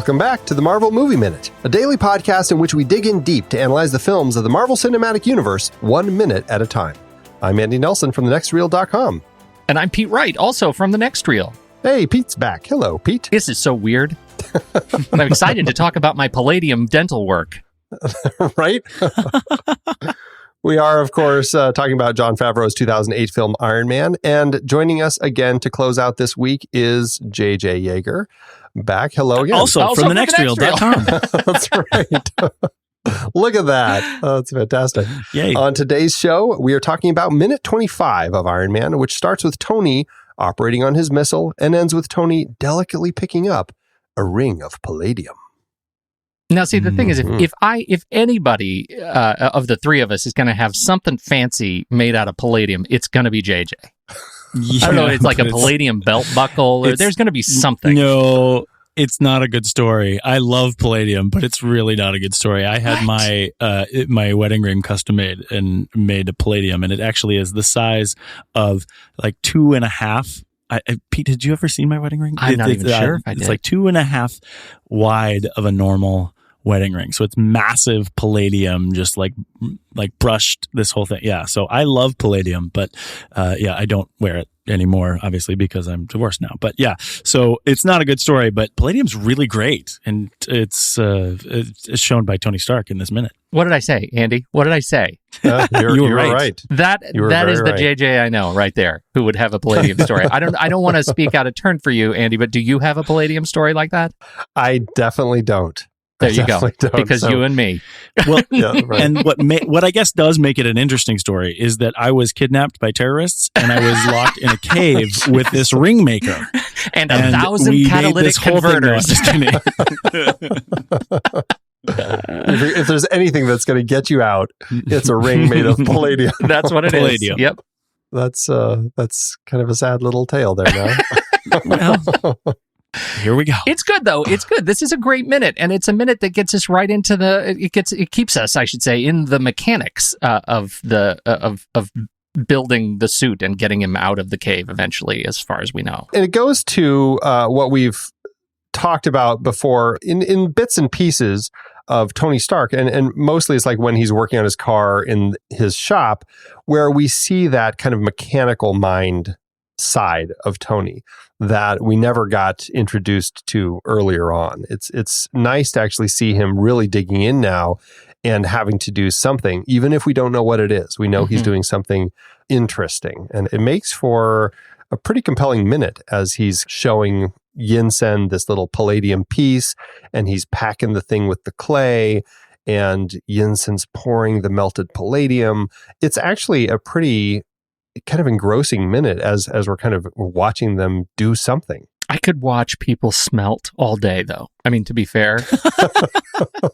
Welcome back to the Marvel Movie Minute, a daily podcast in which we dig in deep to analyze the films of the Marvel Cinematic Universe 1 minute at a time. I'm Andy Nelson from thenextreel.com. And I'm Pete Wright, also from The Next Reel. Hey, Pete's back. Hello, Pete. This is so weird. I'm excited to talk about my Palladium dental work. Right? We are, of course, talking about Jon Favreau's 2008 film Iron Man. And joining us again to close out this week is JJ Jaeger. Back. Hello again. Also from thenextreel.com. That's right. Look at that. Oh, that's fantastic. Yay. On today's show, we are talking about minute 25 of Iron Man, which starts with Tony operating on his missile and ends with Tony delicately picking up a ring of palladium. Now, see, the thing is, if anybody of the three of us is going to have something fancy made out of palladium, it's going to be JJ. Yeah, I don't know, it's like a palladium belt buckle, or there's going to be something. No, it's not a good story. I love palladium, but it's really not a good story. I had my wedding ring custom made and made of palladium, and it actually is the size of like 2.5. Pete, did you ever see my wedding ring? I'm not even sure if I did. It's like 2.5 wide of a normal wedding ring. So it's massive palladium, just like brushed this whole thing. Yeah. So I love palladium, but I don't wear it anymore, obviously, because I'm divorced now. But yeah, so it's not a good story, but palladium's really great. And it's shown by Tony Stark in this minute. What did I say, Andy? What did I say? You were right. That is the JJ I know right there, who would have a palladium story. I don't want to speak out of turn for you, Andy, but do you have a palladium story like that? I definitely don't. There you go. Because you and me. Well, yeah, right. And what I guess does make it an interesting story is that I was kidnapped by terrorists and I was locked in a cave with this ring maker. And 1,000 catalytic converters. If there's anything that's going to get you out, it's a ring made of palladium. That's what it Palladium. is. Yep. That's kind of a sad little tale there now. Well, here we go. It's good though. It's good. This is a great minute, and it's a minute that gets us right into it keeps us, I should say, in the mechanics of building the suit and getting him out of the cave eventually, as far as we know. And it goes to what we've talked about before in bits and pieces of Tony Stark, and mostly it's like when he's working on his car in his shop, where we see that kind of mechanical mind side of Tony that we never got introduced to earlier on. It's nice to actually see him really digging in now and having to do something, even if we don't know what it is. We know he's doing something interesting, and it makes for a pretty compelling minute as he's showing Yinsen this little palladium piece, and he's packing the thing with the clay, and Yinsen's pouring the melted palladium. It's actually a pretty kind of engrossing minute as we're kind of watching them do something. I could watch people smelt all day, though. I mean, to be fair.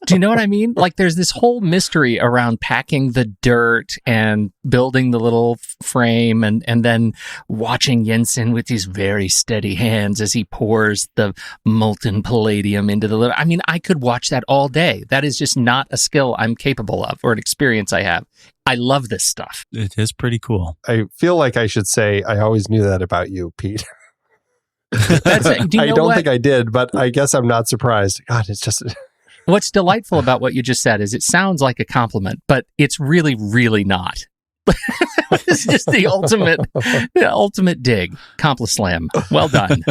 Do you know what I mean? Like, there's this whole mystery around packing the dirt and building the little frame and then watching Yinsen with these very steady hands as he pours the molten palladium into the little... I mean, I could watch that all day. That is just not a skill I'm capable of or an experience I have. I love this stuff. It is pretty cool. I feel like I should say I always knew that about you, Pete. That's it. I don't think I did, but I guess I'm not surprised. God, it's just... What's delightful about what you just said is it sounds like a compliment, but it's really, really not. It's just the ultimate dig. Complislam. Well done.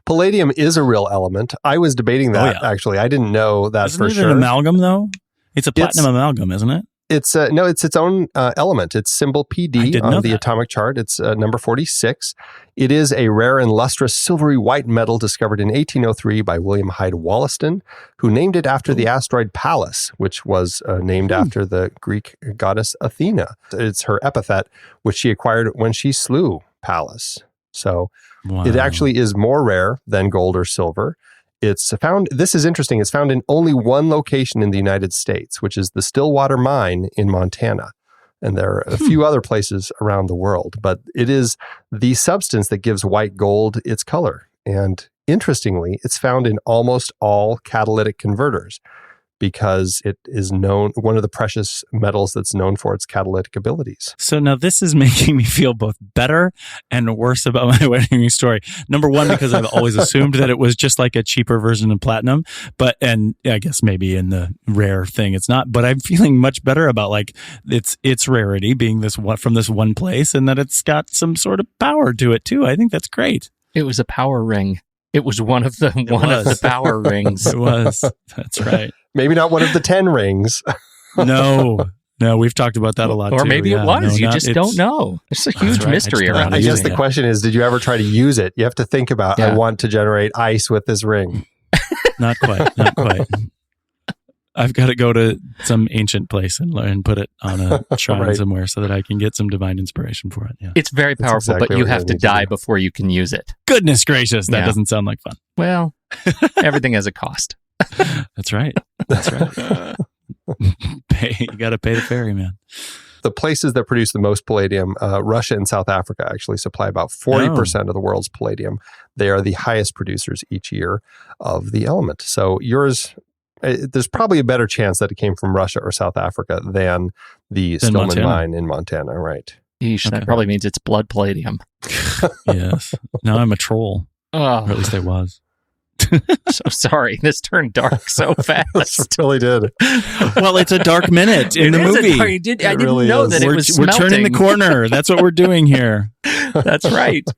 Palladium is a real element. I was debating that, actually. I didn't know that for sure. Isn't it an amalgam, though? It's a platinum amalgam, isn't it? It's it's its own element. It's symbol PD on the atomic chart. It's number 46. It is a rare and lustrous silvery white metal discovered in 1803 by William Hyde Wollaston, who named it after the asteroid Pallas, which was named after the Greek goddess Athena. It's her epithet, which she acquired when she slew Pallas. So it actually is more rare than gold or silver. It's found, this is interesting, it's found in only one location in the United States, which is the Stillwater Mine in Montana. And there are a few other places around the world, but it is the substance that gives white gold its color. And interestingly, it's found in almost all catalytic converters. because it is one of the precious metals that's known for its catalytic abilities. So now this is making me feel both better and worse about my wedding ring story. Number one, because I've always assumed that it was just like a cheaper version of platinum, and I guess maybe in the rare thing it's not, but I'm feeling much better about like its rarity being from this one place, and that it's got some sort of power to it too. I think that's great. It was a power ring. It was one of the power rings. It was. That's right. Maybe not one of the 10 rings. No, we've talked about that a lot. Or too. maybe it was. You just don't know. There's a huge mystery around it. I guess the question is, did you ever try to use it? You have to think about, I want to generate ice with this ring. Not quite. I've got to go to some ancient place and put it on a shrine somewhere so that I can get some divine inspiration for it. Yeah. It's very powerful, but you have to die before you can use it. Goodness gracious, that doesn't sound like fun. Well, everything has a cost. That's right. You got to pay the ferry, man. The places that produce the most palladium, Russia and South Africa actually supply about 40% of the world's palladium. They are the highest producers each year of the element. So yours... there's probably a better chance that it came from Russia or South Africa than the Stoneman mine in Montana, right? Yeesh, that probably means it's blood palladium. Yes. Now I'm a troll. Oh. Or at least I was. So sorry. This turned dark so fast. It really did. Well, it's a dark minute in the movie. I didn't know that it was smelting. We're turning the corner. That's what we're doing here. That's right.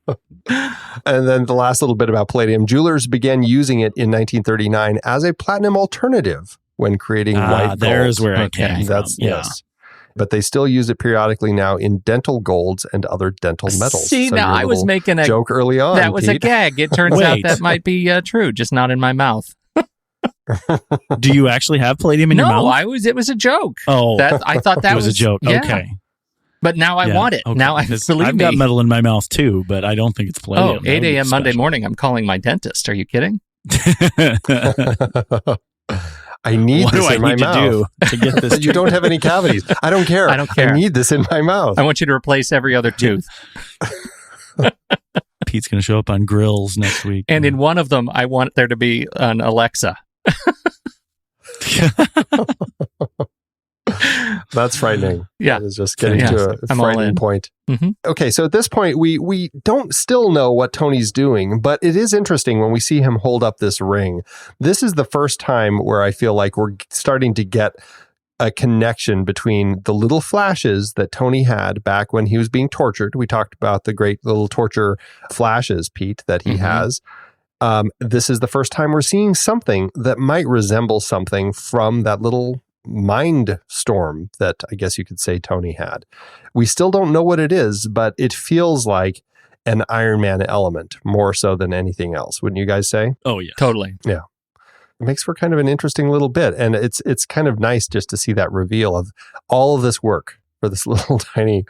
And then the last little bit about palladium. Jewelers began using it in 1939 as a platinum alternative when creating white gold. There's where I came from. Yes. But they still use it periodically now in dental golds and other dental metals. See, so now I was making a joke early on. That was Pete. A gag. It turns out that might be true, just not in my mouth. Do you actually have palladium in your mouth? No, it was a joke. Oh, I thought that was a joke. Yeah. Okay. But now I want it. Okay. Now I've got metal in my mouth too, but I don't think it's palladium. 8 a.m. Monday morning, I'm calling my dentist. Are you kidding? I need this in my mouth to get this. You don't have any cavities. I don't care. I need this in my mouth. I want you to replace every other tooth. Pete's going to show up on grills next week. And in one of them, I want there to be an Alexa. That's frightening. Yeah. That is just getting to a frightening point. Mm-hmm. Okay, so at this point, we don't still know what Tony's doing, but it is interesting when we see him hold up this ring. This is the first time where I feel like we're starting to get a connection between the little flashes that Tony had back when he was being tortured. We talked about the great little torture flashes, Pete, that he has. This is the first time we're seeing something that might resemble something from that little mind storm that I guess you could say Tony had. We still don't know what it is, but it feels like an Iron Man element more so than anything else. Wouldn't you guys say? Oh, yeah. Totally. Yeah. It makes for kind of an interesting little bit. And it's kind of nice just to see that reveal of all of this work for this little tiny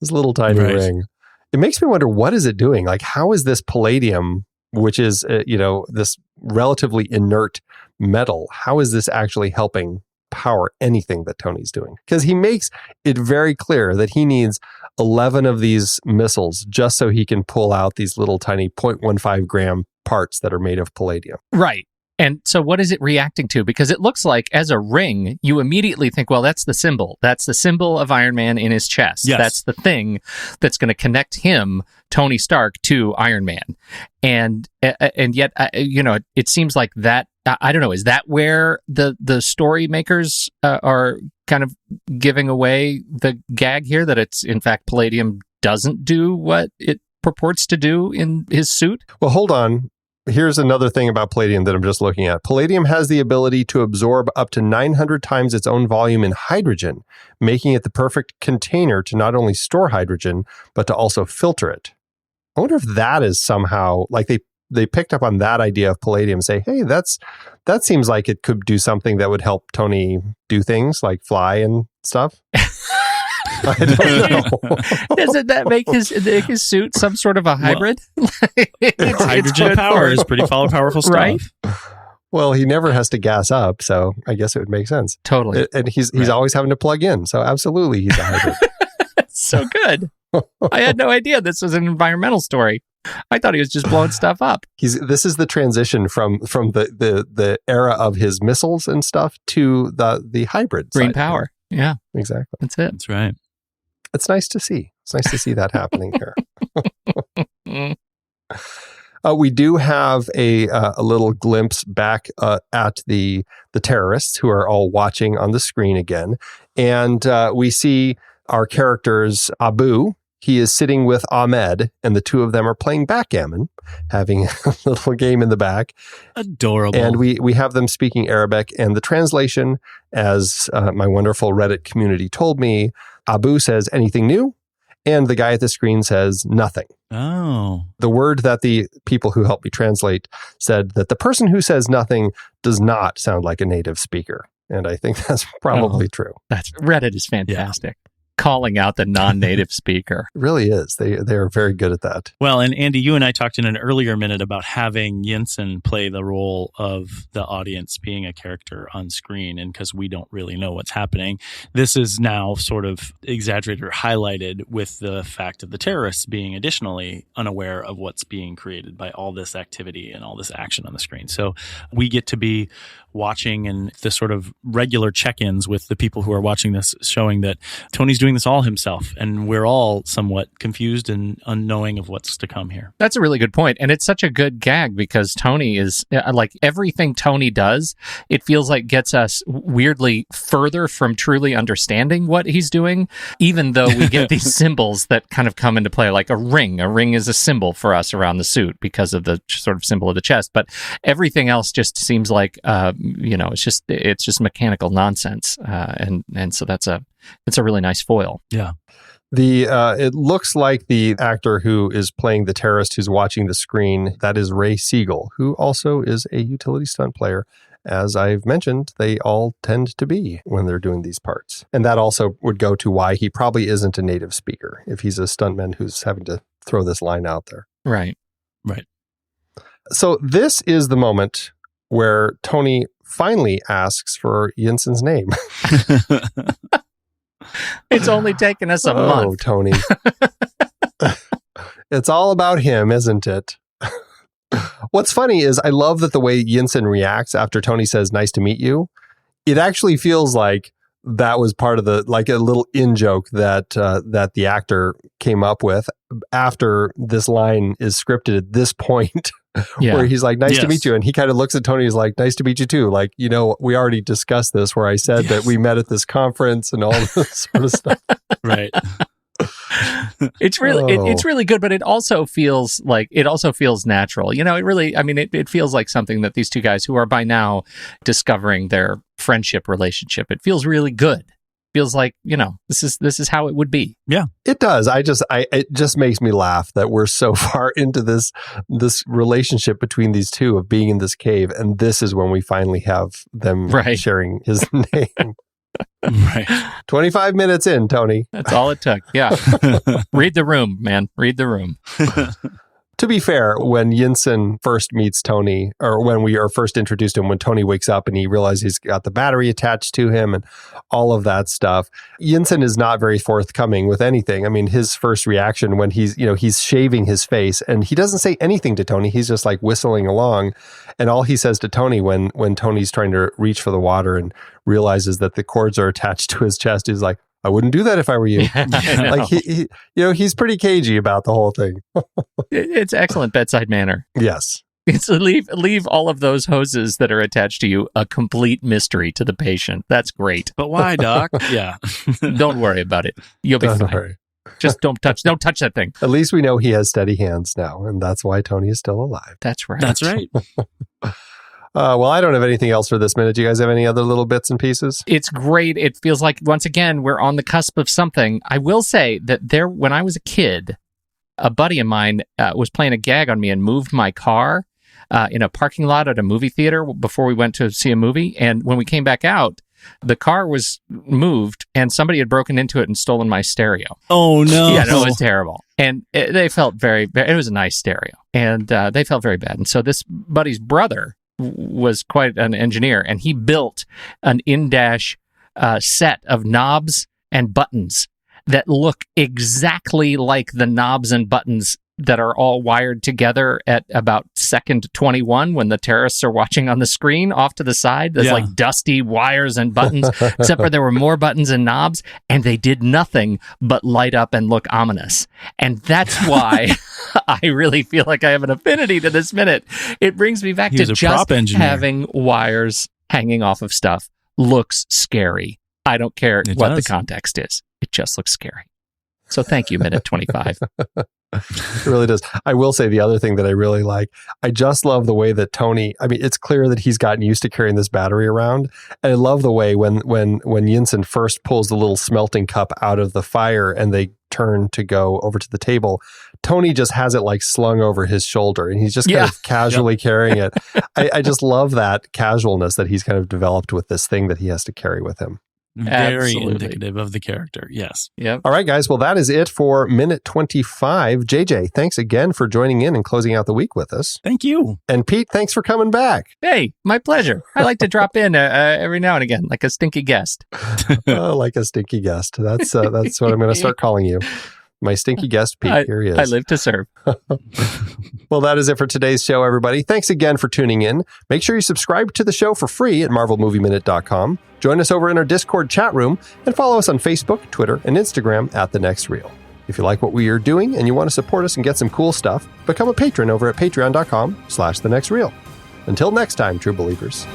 ring. It makes me wonder, what is it doing? Like, how is this palladium, which is, this relatively inert metal, how is this actually helping power anything that Tony's doing? Because he makes it very clear that he needs 11 of these missiles just so he can pull out these little tiny 0.15 gram parts that are made of palladium. Right. And so what is it reacting to? Because it looks like as a ring, you immediately think, well, that's the symbol. That's the symbol of Iron Man in his chest. Yes. That's the thing that's going to connect him, Tony Stark, to Iron Man. And yet, it seems like that, I don't know, is that where the story makers are kind of giving away the gag here, that it's, in fact, palladium doesn't do what it purports to do in his suit? Well, hold on. Here's another thing about palladium that I'm just looking at. Palladium has the ability to absorb up to 900 times its own volume in hydrogen, making it the perfect container to not only store hydrogen, but to also filter it. I wonder if that is somehow, like they picked up on that idea of palladium and say, hey, that seems like it could do something that would help Tony do things like fly and stuff. I don't know. Doesn't that make his suit some sort of a hybrid? Hydrogen power is pretty powerful stuff. Right? Well, he never has to gas up, so I guess it would make sense. Totally. And he's always having to plug in, so absolutely he's a hybrid. So good. I had no idea this was an environmental story. I thought he was just blowing stuff up. This is the transition from the era of his missiles and stuff to the hybrid Green side. power. Yeah, Exactly. that's it. That's right. It's nice to see. It's nice to see that happening here. We do have a little glimpse back at the terrorists who are all watching on the screen again. And we see our characters, Abu. He is sitting with Ahmed, and the two of them are playing backgammon, having a little game in the back. Adorable. And we have them speaking Arabic. And the translation, as my wonderful Reddit community told me, Abu says, "Anything new?" And the guy at the screen says, "Nothing." Oh. The word that the people who helped me translate said that the person who says nothing does not sound like a native speaker. And I think that's probably true. Reddit is fantastic. Calling out the non-native speaker. It really is. They are very good at that. Well, and Andy, you and I talked in an earlier minute about having Yinsen play the role of the audience being a character on screen. And because we don't really know what's happening, this is now sort of exaggerated or highlighted with the fact of the terrorists being additionally unaware of what's being created by all this activity and all this action on the screen. So we get to be watching and the sort of regular check-ins with the people who are watching this, showing that Tony's doing this all himself, and we're all somewhat confused and unknowing of what's to come here. That's a really good point. And it's such a good gag because Tony is like everything Tony does, it feels like gets us weirdly further from truly understanding what he's doing, even though we get these symbols that kind of come into play, like a ring. A ring is a symbol for us around the suit because of the sort of symbol of the chest. But everything else just seems like, it's just mechanical nonsense. And so it's a really nice foil. Yeah. It looks like the actor who is playing the terrorist who's watching the screen, that is Ray Siegel, who also is a utility stunt player. As I've mentioned, they all tend to be when they're doing these parts. And that also would go to why he probably isn't a native speaker if he's a stuntman who's having to throw this line out there. Right. So this is the moment where Tony finally asks for Yinsen's name. It's only taken us a month. Oh, Tony. It's all about him, isn't it? What's funny is I love that the way Yinsen reacts after Tony says, "Nice to meet you." It actually feels like that was part of like a little in-joke that the actor came up with after this line is scripted at this point. Where he's like, "Nice to meet you." And he kind of looks at Tony, he's like, "Nice to meet you too." Like, we already discussed this where I said that we met at this conference and all this sort of stuff. Right. It's really, it's really good, but it also feels natural. It feels like something that these two guys who are by now discovering their friendship relationship, it feels really good. Feels like, this is how it would be. Yeah, it does. It just makes me laugh that we're so far into this relationship between these two of being in this cave. And this is when we finally have them sharing his name. Right. 25 minutes in, Tony. That's all it took. Yeah. Read the room, man. Read the room. To be fair, when Yinsen first meets Tony, or when we are first introduced to him, when Tony wakes up and he realizes he's got the battery attached to him and all of that stuff, Yinsen is not very forthcoming with anything. I mean, his first reaction when he's shaving his face and he doesn't say anything to Tony. He's just like whistling along. And all he says to Tony when Tony's trying to reach for the water and realizes that the cords are attached to his chest, is like, "I wouldn't do that if I were you." Like he's pretty cagey about the whole thing. It's excellent bedside manner. Yes. It's leave all of those hoses that are attached to you a complete mystery to the patient. That's great. But why, Doc? Yeah. Don't worry about it. You'll be fine. Worry. Just don't touch that thing. At least we know he has steady hands now, and that's why Tony is still alive. That's right. That's right. Well, I don't have anything else for this minute. Do you guys have any other little bits and pieces? It's great. It feels like, once again, we're on the cusp of something. I will say that when I was a kid, a buddy of mine was playing a gag on me and moved my car in a parking lot at a movie theater before we went to see a movie. And when we came back out, the car was moved and somebody had broken into it and stolen my stereo. Oh, no. Yeah, no, it was terrible. And they felt it was a nice stereo. And they felt very bad. And so this buddy's brother was quite an engineer, and he built an in-dash set of knobs and buttons that look exactly like the knobs and buttons that are all wired together at about second 21 when the terrorists are watching on the screen off to the side. There's like dusty wires and buttons, except for there were more buttons and knobs, and they did nothing but light up and look ominous. And that's why I really feel like I have an affinity to this minute. It brings me back to just having wires hanging off of stuff looks scary. I don't care what the context is. It just looks scary. So thank you, Minute 25. It really does. I will say the other thing that I really like, I just love the way that Tony, I mean, it's clear that he's gotten used to carrying this battery around. And I love the way when Yinsen first pulls the little smelting cup out of the fire and they turn to go over to the table, Tony just has it like slung over his shoulder and he's just kind of casually carrying it. I just love that casualness that he's kind of developed with this thing that he has to carry with him. Very indicative of the character. Yes. Yep. All right, guys. Well, that is it for Minute 25. JJ, thanks again for joining in and closing out the week with us. Thank you. And Pete, thanks for coming back. Hey, my pleasure. I like to drop in every now and again, like a stinky guest. Like a stinky guest. That's what I'm going to start calling you. My stinky guest, Pete. Here he is. I live to serve. Well, that is it for today's show, everybody. Thanks again for tuning in. Make sure you subscribe to the show for free at marvelmovieminute.com. Join us over in our Discord chat room and follow us on Facebook, Twitter, and Instagram at The Next Reel. If you like what we are doing and you want to support us and get some cool stuff, become a patron over at patreon.com/thenextreel. Until next time, true believers.